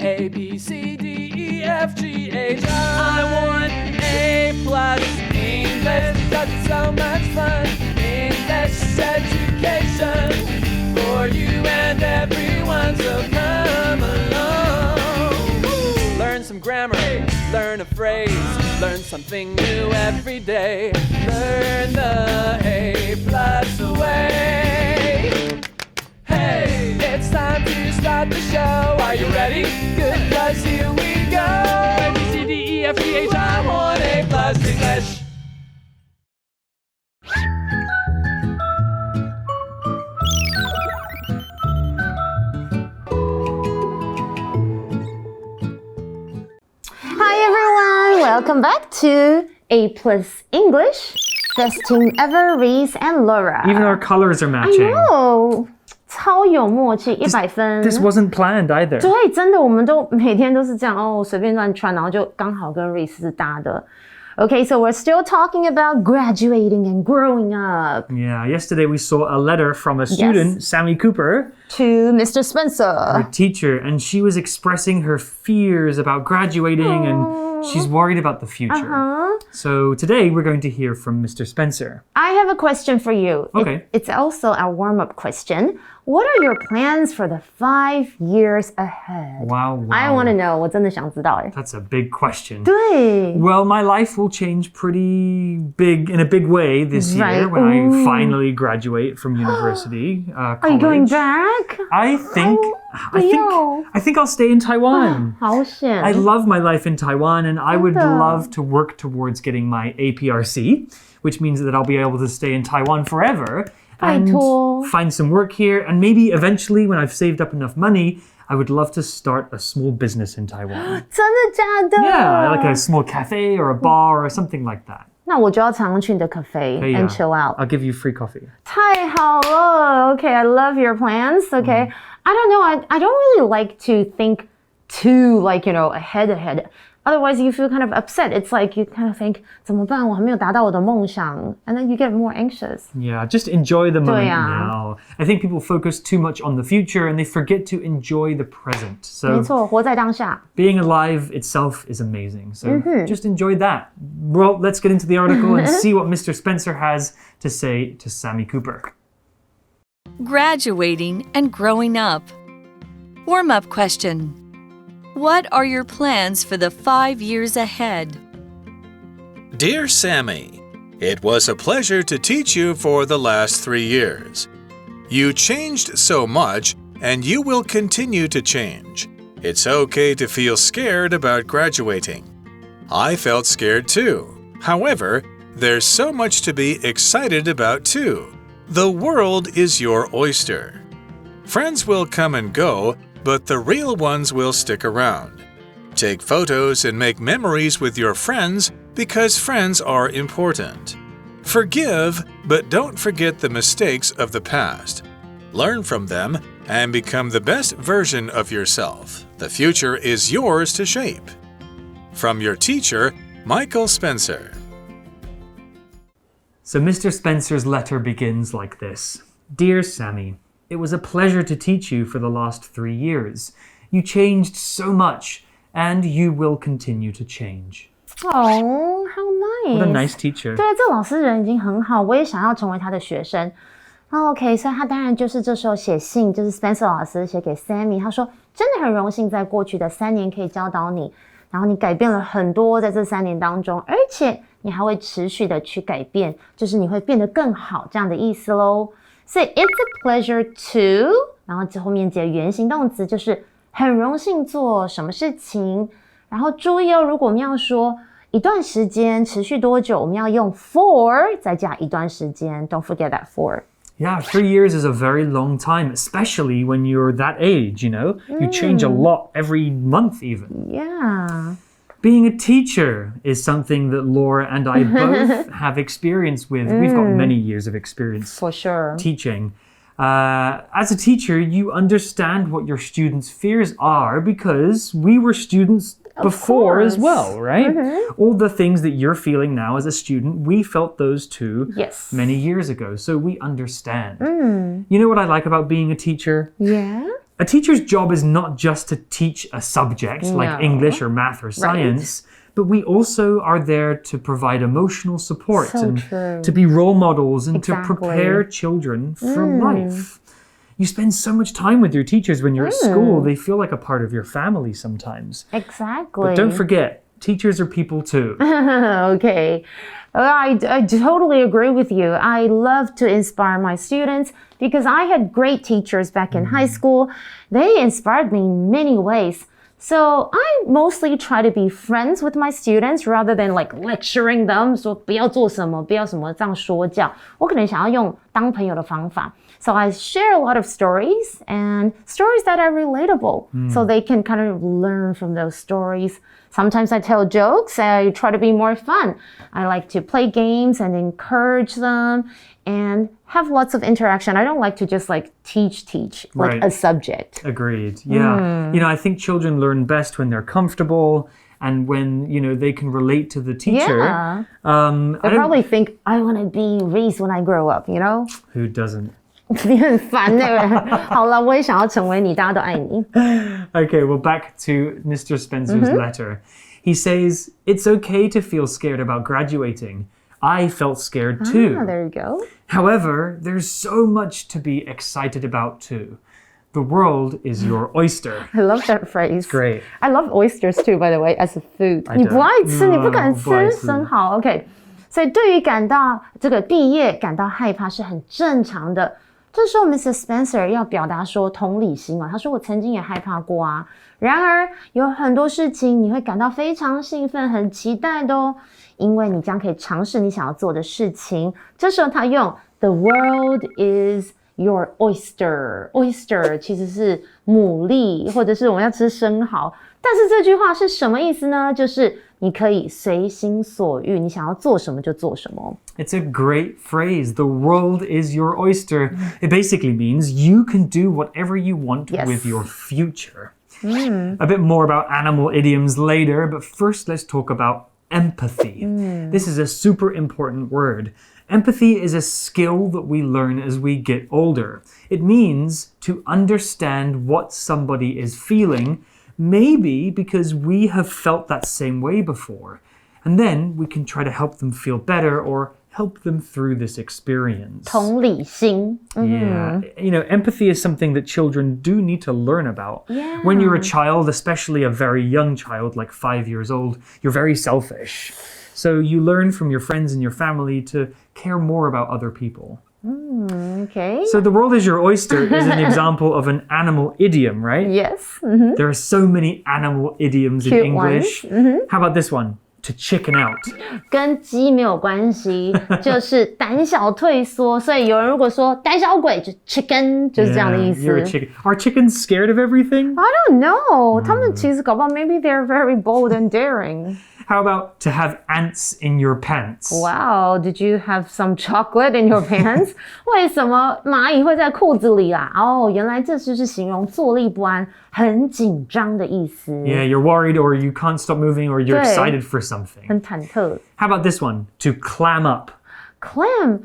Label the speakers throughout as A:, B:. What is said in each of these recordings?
A: A, B, C, D, E, F, G, H, I want A+ English because it's so much fun. English education for you and everyone, so come along. Learn some grammar, learn a phrase, learn something new every day. Learn the A+ way. Hey, it's time to start the show. Are you ready? Good, 'cause here we go. A, B, C, D, E, F, G, H, I want A+ English.
B: Hi everyone, welcome back to A+ English. Best team ever, Reese and Laura.
C: Even our colors are matching.
B: I know. 超有默契，100分。
C: This wasn't planned either.
B: 对，真的，我们都每天都是这样哦，随便乱穿，然后就刚好跟 Reese 是搭的。Okay, so we're still talking about graduating and growing up.
C: Yeah, yesterday we saw a letter from a student, Sammy Cooper,
B: to Mr. Spencer,
C: her teacher, and she was expressing her fears about graduating and she's worried about the future. So today we're going to hear from Mr. Spencer.
B: I have a question for you.
C: Okay.
B: It's also a warm-up question. What are your plans for the 5 years ahead?
C: Wow.
B: I want to know. 我真的想知道耶。
C: That's a big question.
B: 对。
C: Well, my life will change pretty big, in a big way this year when I finally graduate from university.
B: Are you going back?
C: I think I'll stay in Taiwan.
B: 好险。
C: I love my life in Taiwan, and I would love to work towards getting my APRC, which means that I'll be able to stay in Taiwan forever and find some work here. And maybe eventually, when I've saved up enough money, I would love to start a small business in Taiwan.
B: 真的假的？
C: Yeah, like a small cafe or a bar or something like that.
B: 那我就要常常去你的 cafe and chill out.
C: I'll give you free coffee.
B: 太好了。Okay, I love your plans. Okay, I don't know. I don't really like to think too, like, you know, ahead. Otherwise, you feel kind of upset. It's like you kind of think, 怎么办？我还没有达到我的梦想 and then you get more anxious.
C: Yeah, just enjoy the moment now. I think people focus too much on the future and they forget to enjoy the present. So
B: 没错，活在当下。
C: being alive itself is amazing. So just enjoy that. Well, let's get into the article and see what Mr. Spencer has to say to Sammy Cooper.
D: Graduating and growing up. Warm-up question. What are your plans for the 5 years ahead?
E: Dear Sammy, it was a pleasure to teach you for the last 3 years. You changed so much, and you will continue to change. It's okay to feel scared about graduating. I felt scared too. However, there's so much to be excited about too. The world is your oyster. Friends will come and go, but the real ones will stick around. Take photos and make memories with your friends because friends are important. Forgive, but don't forget the mistakes of the past. Learn from them and become the best version of yourself. The future is yours to shape. From your teacher, Michael Spencer.
C: So Mr. Spencer's letter begins like this. Dear Sammy, it was a pleasure to teach you for the last 3 years. You changed so much, and you will continue to change.
B: Oh, how nice.
C: What a nice teacher.
B: 对，这老师人已经很好，我也想要成为他的学生。OK, 所以他当然就是这时候写信，就是 Spencer 老师写给 Sammy， 他说真的很荣幸在过去的3年可以教导你，然后你改变了很多在这3年当中，而且你还会持续的去改变，就是你会变得更好这样的意思咯。所以 it's a pleasure to， 然后后面接原形动词，就是很荣幸做什么事情。然后注意哦，如果我们要说一段时间持续多久，我们要用 for 再加一段时间。Don't forget that for.
C: Yeah, 3 years is a very long time, especially when you're that age, you know? You change a lot every month even.
B: Yeah.
C: Being a teacher is something that Laura and I both have experience with. We've got many years of experience
B: For sure.
C: teaching. As a teacher, you understand what your students' fears are because we were students before as well, right? All the things that you're feeling now as a student, we felt those too many years ago. So we understand. You know what I like about being a teacher?
B: Yeah.
C: A teacher's job is not just to teach a subject like English or math or science, but we also are there to provide emotional support to be role models and to prepare children for life. You spend so much time with your teachers when you're at school. They feel like a part of your family sometimes.
B: Exactly.
C: But don't forget, teachers are people too.
B: Okay. I totally agree with you. I love to inspire my students because I had great teachers back in high school. They inspired me in many ways. So I mostly try to be friends with my students rather than like lecturing them. 说不要做什么，不要什么这样说教。我可能想要用当朋友的方法。So I share a lot of stories and stories that are relatable. So they can kind of learn from those stories. Sometimes I tell jokes. I try to be more fun. I like to play games and encourage them and have lots of interaction. I don't like to just like teach like a subject.
C: Agreed. Yeah. You know, I think children learn best when they're comfortable and when, you know, they can relate to the teacher.
B: Yeah. They probably think, I want to be Reese when I grow up, you know?
C: Who doesn't?
B: 你很烦的。好了，我也想要成为你，大家都爱你。
C: Okay, well, back to Mr. Spencer's letter. He says, it's okay to feel scared about graduating. I felt scared too.
B: There you go.
C: However, there's so much to be excited about too. The world is your oyster.
B: I love that phrase.
C: Great.
B: I love oysters too, by the way, as a food. 你不爱吃，你不敢吃生蚝。OK， 所以对于感到这个毕业感到害怕是很正常的。这时候 Mr. Spencer 要表达说同理心他说我曾经也害怕过啊，然而有很多事情你会感到非常兴奋很期待的因为你将可以尝试你想要做的事情。这时候他用 The world is your oyster. Oyster 其实是牡蛎或者是我们要吃生蚝，但是这句话是什么意思呢？就是你可以随心所欲，你想要做什么就做什么。
C: It's a great phrase. The world is your oyster. It basically means you can do whatever you want with your future. A bit more about animal idioms later, but first let's talk about empathy. This is a super important word. Empathy is a skill that we learn as we get older. It means to understand what somebody is feeling, maybe because we have felt that same way before. And then we can try to help them feel better or help them through this experience.
B: 同理心。
C: Yeah. You know, empathy is something that children do need to learn about.
B: Yeah.
C: When you're a child, especially a very young child, like 5 years old, you're very selfish. So you learn from your friends and your family to care more about other people.
B: Okay.
C: So the world is your oyster is an example of an animal idiom, right?
B: Yes.
C: There are so many animal idioms in English. How about this one? To chicken out.
B: 跟鸡没有关系，就是胆小退缩。所以有人如果说胆小鬼，就 chicken 就是这样的意思。
C: You're a chicken. Are chickens scared of everything?
B: I don't know. 他们其实搞不好 maybe they're very bold and daring.
C: How about to have ants in your pants?
B: Wow, did you have some chocolate in your pants? 为什么蚂蚁会在裤子里啊？原来这就是形容坐立不安、很紧张的意思。
C: Yeah, you're worried or you can't stop moving or you're excited for something.
B: 很忐忑。
C: How about this one? To clam up.
B: Clam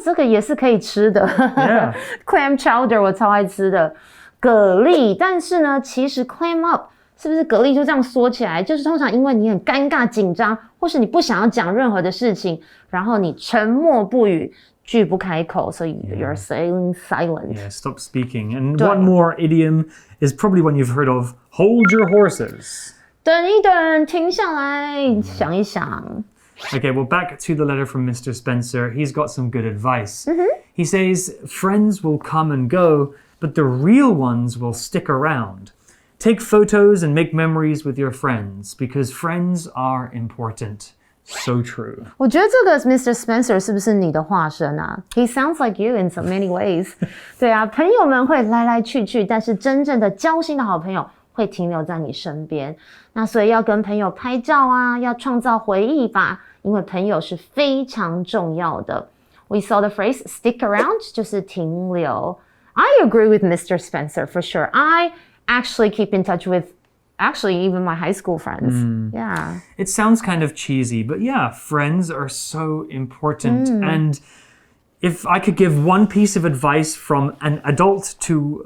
B: 这个也是可以吃的。
C: Yeah.
B: Clam chowder 我超爱吃的。蛤蜊，但是呢，其实 clam up 是不是蛤蜊就这样缩起来？就是通常因为你很尴尬、紧张，或是你不想要讲任何的事情，然后你沉默不语，拒不开口，所以 you're saying silent.
C: Yeah, stop speaking. And one more idiom is probably one you've heard of. Hold your horses.
B: 等一等，停下来，想一想。
C: Okay, well, back to the letter from Mr. Spencer. He's got some good advice. He says, friends will come and go, but the real ones will stick around. Take photos and make memories with your friends, because friends are important. So true.
B: 我觉得这个 Mr. Spencer 是不是你的化身啊？ He sounds like you in so many ways. 对啊，朋友们会来来去去，但是真正的交心的好朋友会停留在你身边。那所以要跟朋友拍照啊，要创造回忆吧，因为朋友是非常重要的。We saw the phrase stick around 就是停留。I agree with Mr. Spencer for sure. I actually keep in touch with even my high school friends. Yeah.
C: It sounds kind of cheesy, but yeah, friends are so important. And If I could give one piece of advice from an adult to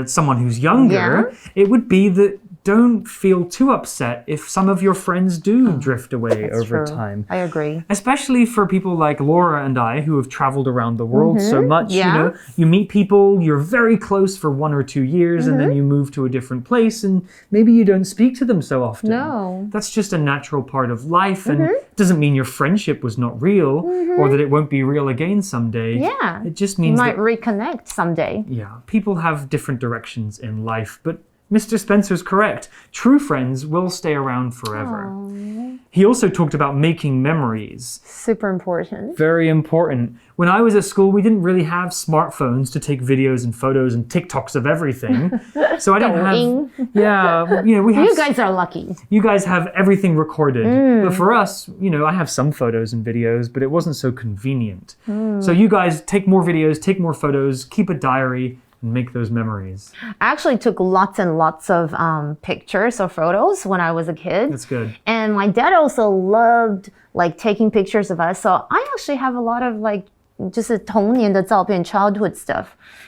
C: someone who's younger, it would be that don't feel too upset if some of your friends do drift away over time.
B: I agree.
C: Especially for people like Laura and I who have traveled around the world so much. You know, you meet people, you're very close for 1 or 2 years, and then you move to a different place, and maybe you don't speak to them so often.
B: No.
C: That's just a natural part of life, and it doesn't mean your friendship was not real or that it won't be real again someday.
B: Yeah.
C: It just means
B: you might reconnect someday.
C: Yeah, people have different directions in life, but Mr. Spencer's correct. True friends will stay around forever.
B: Aww.
C: He also talked about making memories.
B: Super important.
C: Very important. When I was at school, we didn't really have smartphones to take videos and photos and TikToks of everything. So I didn't have... Yeah, you know, we have...
B: You guys are lucky.
C: You guys have everything recorded. But for us, you know, I have some photos and videos, but it wasn't so convenient. So you guys take more videos, take more photos, keep a diary, and make those memories.
B: I actually took lots and lots of pictures or photos when I was a kid.
C: That's good.
B: And my dad also loved like taking pictures of us. So I actually have a lot of like 就是童年的照片, childhood stuff.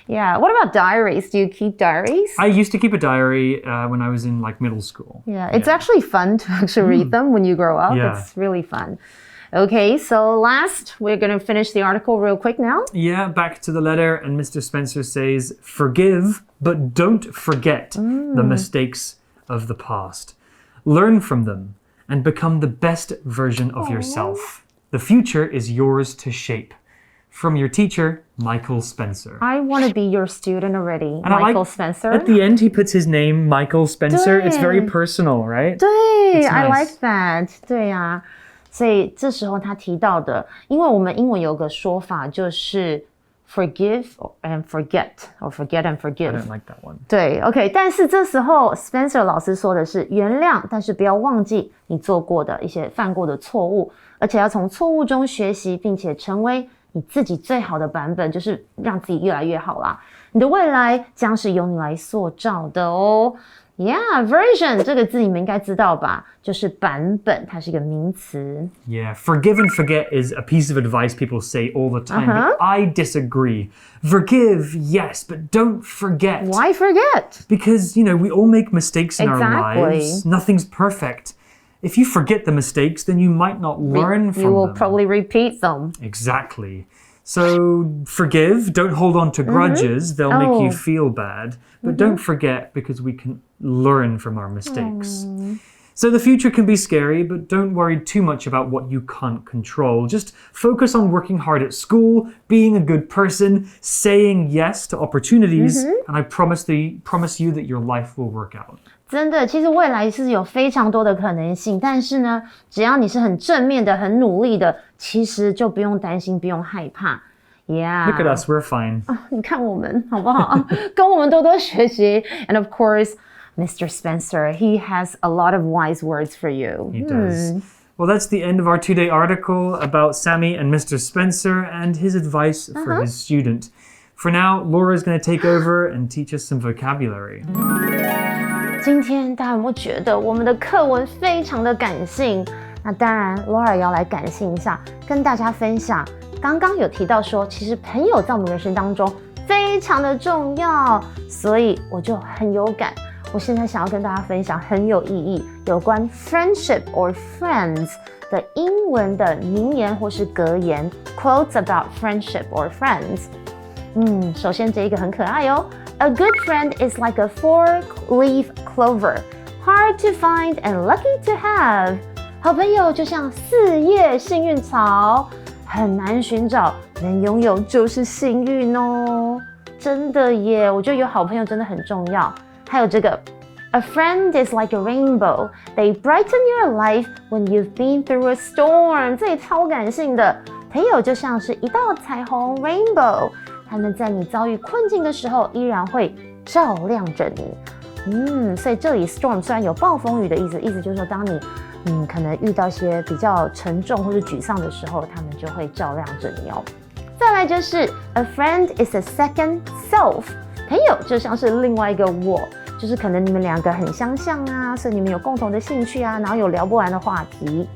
B: Yeah. What about diaries? Do you keep diaries?
C: I used to keep a diary when I was in like middle school.
B: Yeah. It's actually fun to actually read them when you grow up.
C: Yeah.
B: It's really fun. Okay, so last, we're going to finish the article real quick now.
C: Yeah, back to the letter, and Mr. Spencer says, forgive, but don't forget the mistakes of the past. Learn from them and become the best version of yourself. The future is yours to shape. From your teacher, Michael Spencer.
B: I want to be your student already,
C: and
B: Michael Spencer.
C: At the end, he puts his name, Michael Spencer. It's very personal, right?
B: 对,
C: nice.
B: I like that. 对啊。所以这时候他提到的，因为我们英文有个说法就是 forgive and forget, or forget and forgive.
C: I don't like that one.
B: 对 ，OK， 但是这时候 Spencer 老师说的是原谅，但是不要忘记你做过的一些犯过的错误，而且要从错误中学习，并且成为你自己最好的版本，就是让自己越来越好啦。你的未来将是由你来塑造的哦。Yeah, version 这个字你们应该知道吧？就是版本，它是一个名词。
C: Yeah, forgive and forget is a piece of advice people say all the time, but I disagree. Forgive, yes, but don't forget.
B: Why forget?
C: Because, you know, we all make mistakes in our lives. Nothing's perfect. If you forget the mistakes, then you might not learn from them.
B: You will probably repeat them.
C: Exactly. So forgive, don't hold on to grudges, they'll make you feel bad. But don't forget, because we can learn from our mistakes. So the future can be scary, but don't worry too much about what you can't control. Just focus on working hard at school, being a good person, saying yes to opportunities, and I promise you that your life will work out.
B: 真的，其实未来是有非常多的可能性，但是呢，只要你是很正面的、很努力的，其实就不用担心，不用害怕。Yeah.
C: Look at us, we're fine.
B: 你看我们好不好？跟我们多多学习。And of course, Mr. Spencer, he has a lot of wise words for you.
C: He does. Well, that's the end of our 2-day article about Sammy and Mr. Spencer and his advice for his student. For now, Laura's going to take over and teach us some vocabulary.
B: 今天大家有没有觉得我们的课文非常的感性？那当然 Laura 也要来感性一下，跟大家分享。刚刚有提到说，其实朋友在我们人生当中非常的重要，所以我就很有感。我现在想要跟大家分享很有意义有关 friendship or friends 的英文的名言或是格言 quotes about friendship or friends。首先这一个很可爱哦。A good friend is like a 4-leaf clover, hard to find and lucky to have. 好朋友就像4叶幸运草，很难寻找，能拥有就是幸运哦。真的耶，我觉得有好朋友真的很重要。还有这个 A friend is like a rainbow. They brighten your life when you've been through a storm. 这也超感性的。朋友就像是一道彩虹 rainbow， 他们在你遭遇困境的时候依然会照亮着你。所以这里 storm 虽然有暴风雨的意思，意思就是说当你可能遇到一些比较沉重或是沮丧的时候，他们就会照亮着你哦。再来就是 A friend is a second self. 朋友就像是另外一个我，就是可能你们两个很相像啊，所以你们有共同的兴趣啊，然后有聊不完的话题。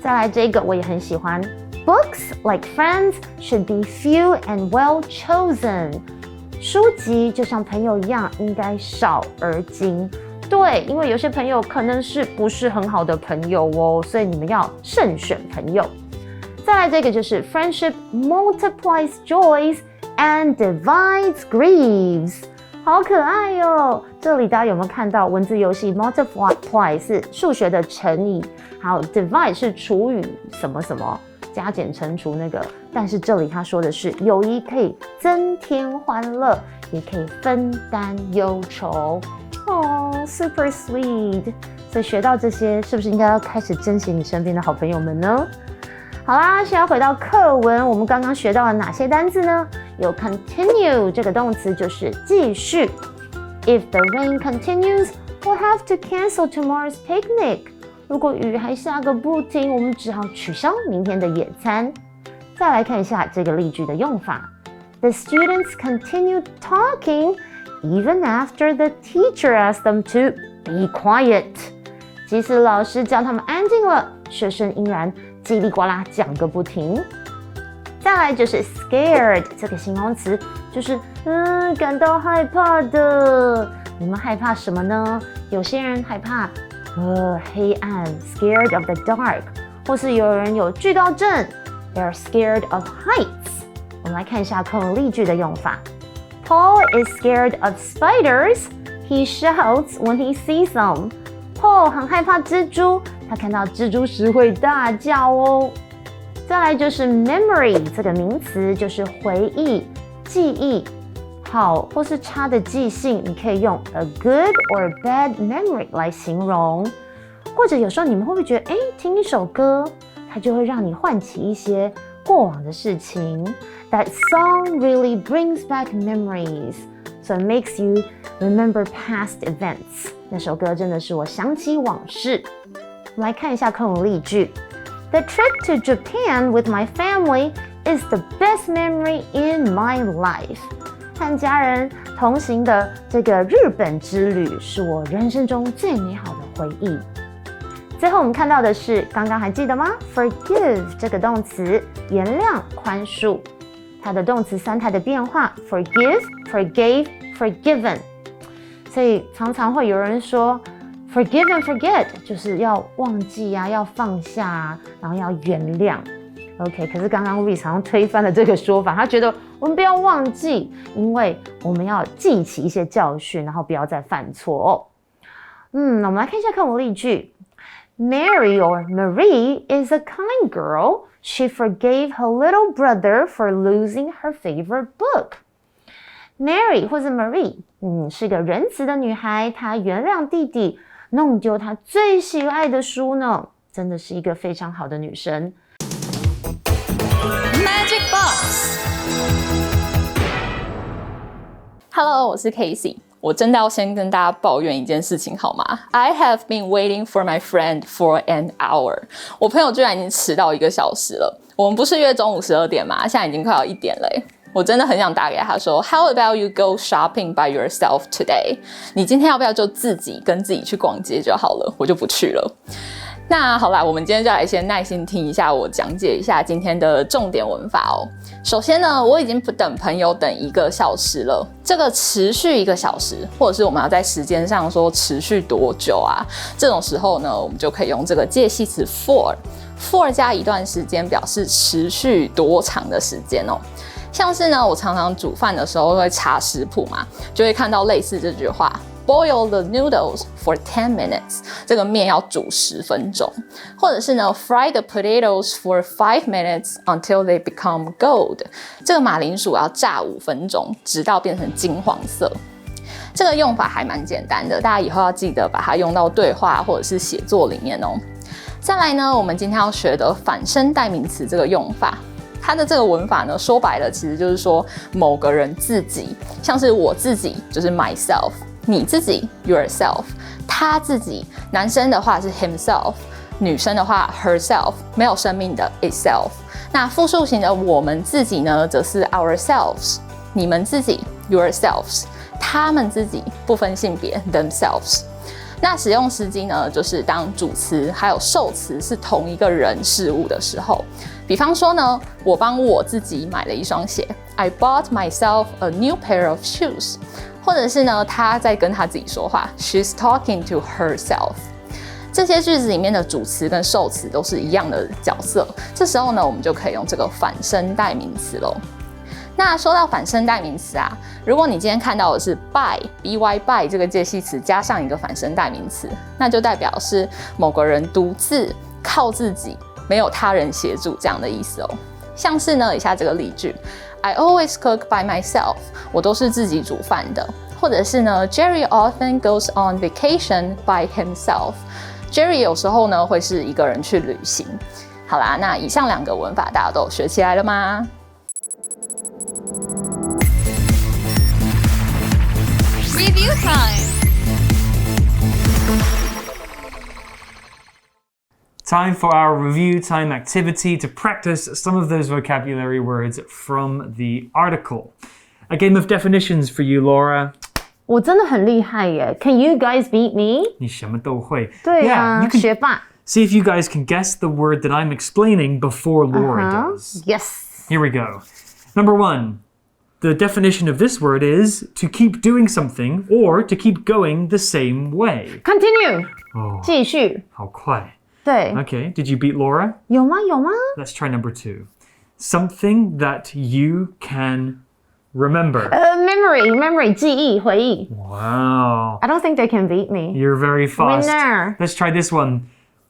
B: 再来这个我也很喜欢 Books, like friends, should be few and well chosen. 书籍就像朋友一样，应该少而精。对，因为有些朋友可能不是很好的朋友哦，所以你们要慎选朋友。再来这个就是 Friendship multiplies joys and divides griefs， 好可爱哦！这里大家有没有看到文字游戏 multiply 是数学的乘以，还有 divide 是除以什么什么，加减乘除那个。但是这里他说的是友谊可以增添欢乐，也可以分担忧愁。哦 super sweet。所以学到这些，是不是应该要开始珍惜你身边的好朋友们呢？好啦，现在回到课文，我们刚刚学到了哪些单字呢？有 continue 这个动词就是继续。If the rain continues, we'll have to cancel tomorrow's picnic. 如果雨还下个不停，我们只好取消明天的野餐。再来看一下这个例句的用法。The students continued talking even after the teacher asked them to be quiet. 即使老师叫他们安静了，学生依然叽里呱啦讲个不停。再来就是 scared 这个形容词，就是感到害怕的。你们害怕什么呢？有些人害怕黑暗 scared of the dark， 或是有人有惧高症 they're scared of heights。 我们来看一下课文例句的用法。Paul is scared of spiders. He shouts when he sees them. Paul 很害怕蜘蛛，他看到蜘蛛时会大叫哦。再来就是 memory 这个名词，就是回忆、记忆，好或是差的记性，你可以用 a good or bad memory 来形容。或者有时候你们会不会觉得，听一首歌，它就会让你唤起一些过往的事情。That song really brings back memories, so it makes you remember past events. 那首歌真的是我想起往事。我们来看一下课文例句。The trip to Japan with my family is the best memory in my life. 和家人同行的这个日本之旅是我人生中最美好的回忆。最后我们看到的是，刚刚还记得吗？ Forgive 这个动词，原谅、宽恕。它的动词三态的变化 forgive, forgave, forgiven。 所以常常会有人说 forgive and forget 就是要忘记啊，要放下啊，然后要原谅。 OK， 可是刚刚 Reese 好像推翻了这个说法，他觉得我们不要忘记，因为我们要记起一些教训，然后不要再犯错哦。那我们来看一下课文例句。Mary or Marie is a kind girl. She forgave her little brother for losing her favorite book. Mary 或是 Marie， 是个仁慈的女孩，她原谅弟弟弄丢她最喜爱的书呢，真的是一个非常好的女生。
F: Magic Box Hello， 我是 Casey。我真的要先跟大家抱怨一件事情好吗？ I have been waiting for my friend for an hour。 我朋友居然已经迟到1个小时了。我们不是约中午12点吗？现在已经快要1点了耶。我真的很想打给他说 How about you go shopping by yourself today？ 你今天要不要就自己跟自己去逛街就好了，我就不去了。那好啦，我们今天就来先耐心听一下我讲解一下今天的重点文法哦。首先呢，我已经等朋友等1个小时了。这个持续1个小时，或者是我们要在时间上说持续多久啊？这种时候呢，我们就可以用这个介系词 for 加一段时间，表示持续多长的时间哦。像是呢，我常常煮饭的时候会查食谱嘛，就会看到类似这句话。Boil the noodles for 10 minutes， 这个面要煮10分钟。或者是呢 ，Fry the potatoes for 5 minutes until they become gold， 这个马铃薯要炸5分钟，直到变成金黄色。这个用法还蛮简单的，大家以后要记得把它用到对话或者是写作里面哦。再来呢，我们今天要学的反身代名词这个用法。它的这个文法呢，说白了其实就是说某个人自己，像是我自己就是 myself， 你自己 yourself， 他自己，男生的话是 himself， 女生的话 herself， 没有生命的 itself。那复数型的我们自己呢，则是 ourselves， 你们自己 yourselves， 他们自己不分性别 themselves。那使用时机呢，就是当主词还有受词是同一个人事物的时候。比方说呢，我帮我自己买了一双鞋 ，I bought myself a new pair of shoes。或者是呢，他在跟他自己说话 ，She's talking to herself。这些句子里面的主词跟受词都是一样的角色，这时候呢，我们就可以用这个反身代名词咯。那说到反身代名词啊，如果你今天看到的是 by 这个介系词加上一个反身代名词，那就代表是某个人独自靠自己，没有他人协助这样的意思哦。像是呢，以下这个例句 ，I always cook by myself， 我都是自己煮饭的。或者是呢 ，Jerry often goes on vacation by himself。Jerry 有时候呢会是一个人去旅行。好啦，那以上2个文法大家都有学起来了吗
D: Review time.
C: Time for our review time activity to practice some of those vocabulary words from the article. A game of definitions for you, Laura.
B: 我真的很厉害耶 Can you guys beat me?
C: 你什么都会。
B: 对啊
C: Yeah, you can
B: 学霸
C: see if you guys can guess the word that I'm explaining before Laura does.
B: Yes
C: Here we go. Number 1. The definition of this word is to keep doing something or to keep going the same way.
B: Continue
C: 哦，
B: 继续
C: 好快。
B: 对
C: Okay, did you beat Laura?
B: 有吗
C: Let's try number 2. Something that you can remember.
B: Memory 记忆回忆
C: Wow.
B: I don't think they can beat me
C: You're very fast.
B: Winner.
C: Let's try this one.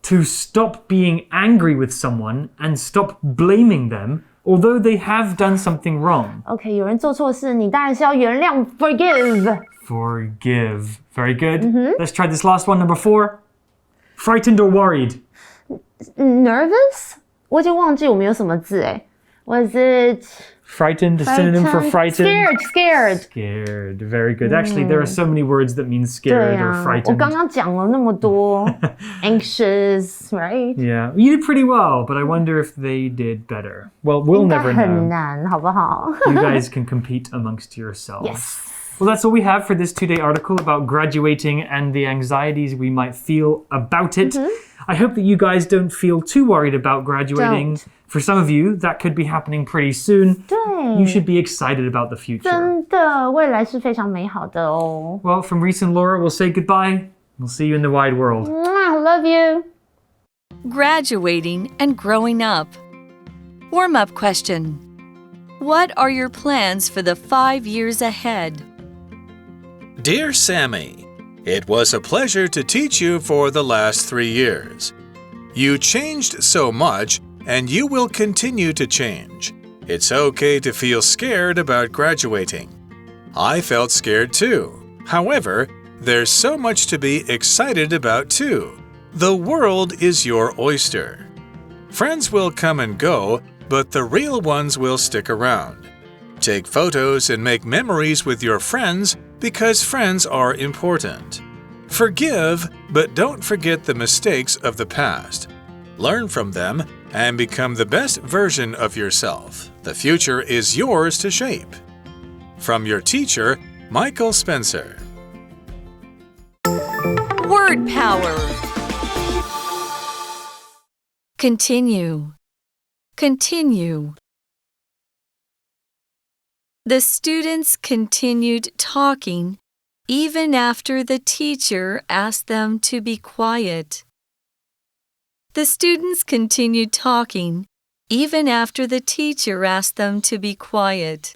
C: To stop being angry with someone and stop blaming them, although they have done something wrong.
B: OK 有人做错事你当然是要原谅 Forgive
C: Forgive. Very good. Let's try this last one, number 4. Frightened or worried?
B: Nervous 我已经忘记我们有什么字哎 Was it
C: Frightened, a synonym for frightened.
B: Scared
C: Scared. Very good. Actually, there are so many words that mean
B: 对
C: scared or
B: 啊
C: frightened.
B: 我刚刚讲了那么多 Anxious right
C: Yeah, you did pretty well, but I wonder if they did better. Well, we'll
B: 应该
C: never
B: 很
C: know.
B: 难好不好
C: You guys can compete amongst yourselves.
B: Yes
C: Well, that's all we have for this 2-day article about graduating and the anxieties we might feel about it. I hope that you guys don't feel too worried about graduating.
B: Don't.
C: For some of you, that could be happening pretty soon.
B: 对
C: You should be excited about the future.
B: 真的未来是非常美好的哦
C: Well, from Reese and Laura, we'll say goodbye. We'll see you in the wide world.
B: Love you
D: Graduating and growing up. Warm-up question. What are your plans for the 5 years ahead?
E: Dear Sammy, it was a pleasure to teach you for the last 3 years. You changed so much, and you will continue to change. It's okay to feel scared about graduating. I felt scared too. However, there's so much to be excited about too. The world is your oyster. Friends will come and go, but the real ones will stick around. Take photos and make memories with your friends because friends are important. Forgive, but don't forget the mistakes of the past. Learn from them and become the best version of yourself. The future is yours to shape. From your teacher, Michael Spencer.
D: Word power. Continue. Continue. The students continued talking even after the teacher asked them to be quiet. The students continued talking even after the teacher asked them to be quiet.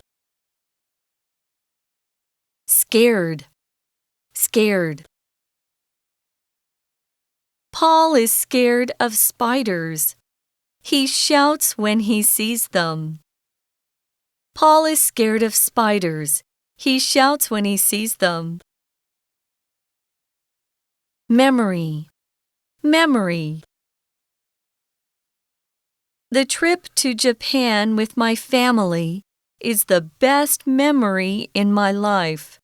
D: Scared. Scared. Paul is scared of spiders. He shouts when he sees them. Paul is scared of spiders. He shouts when he sees them. Memory. Memory. The trip to Japan with my family is the best memory in my life.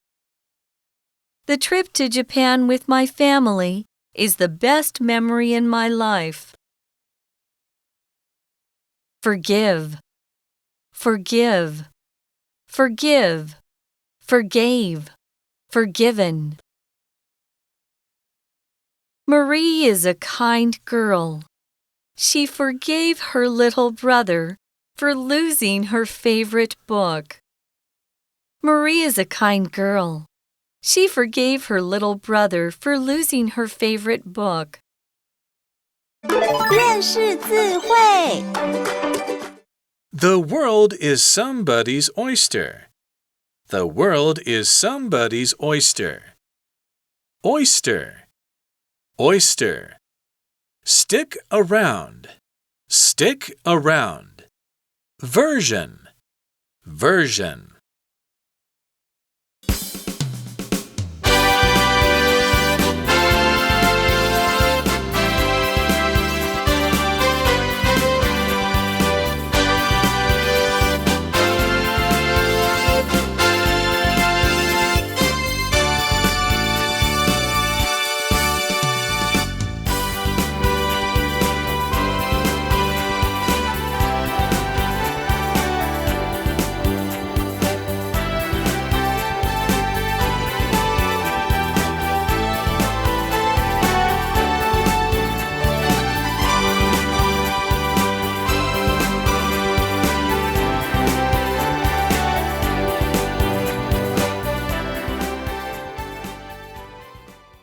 D: The trip to Japan with my family is the best memory in my life. Forgive. Forgive. Forgive. Forgave. Forgiven. Marie is a kind girl. She forgave her little brother for losing her favorite book. Marie is a kind girl. She forgave her little brother for losing her favorite book.
G: 认识字汇
E: The world is somebody's oyster. The world is somebody's oyster. Oyster. Oyster. Stick around. Stick around. Version. Version.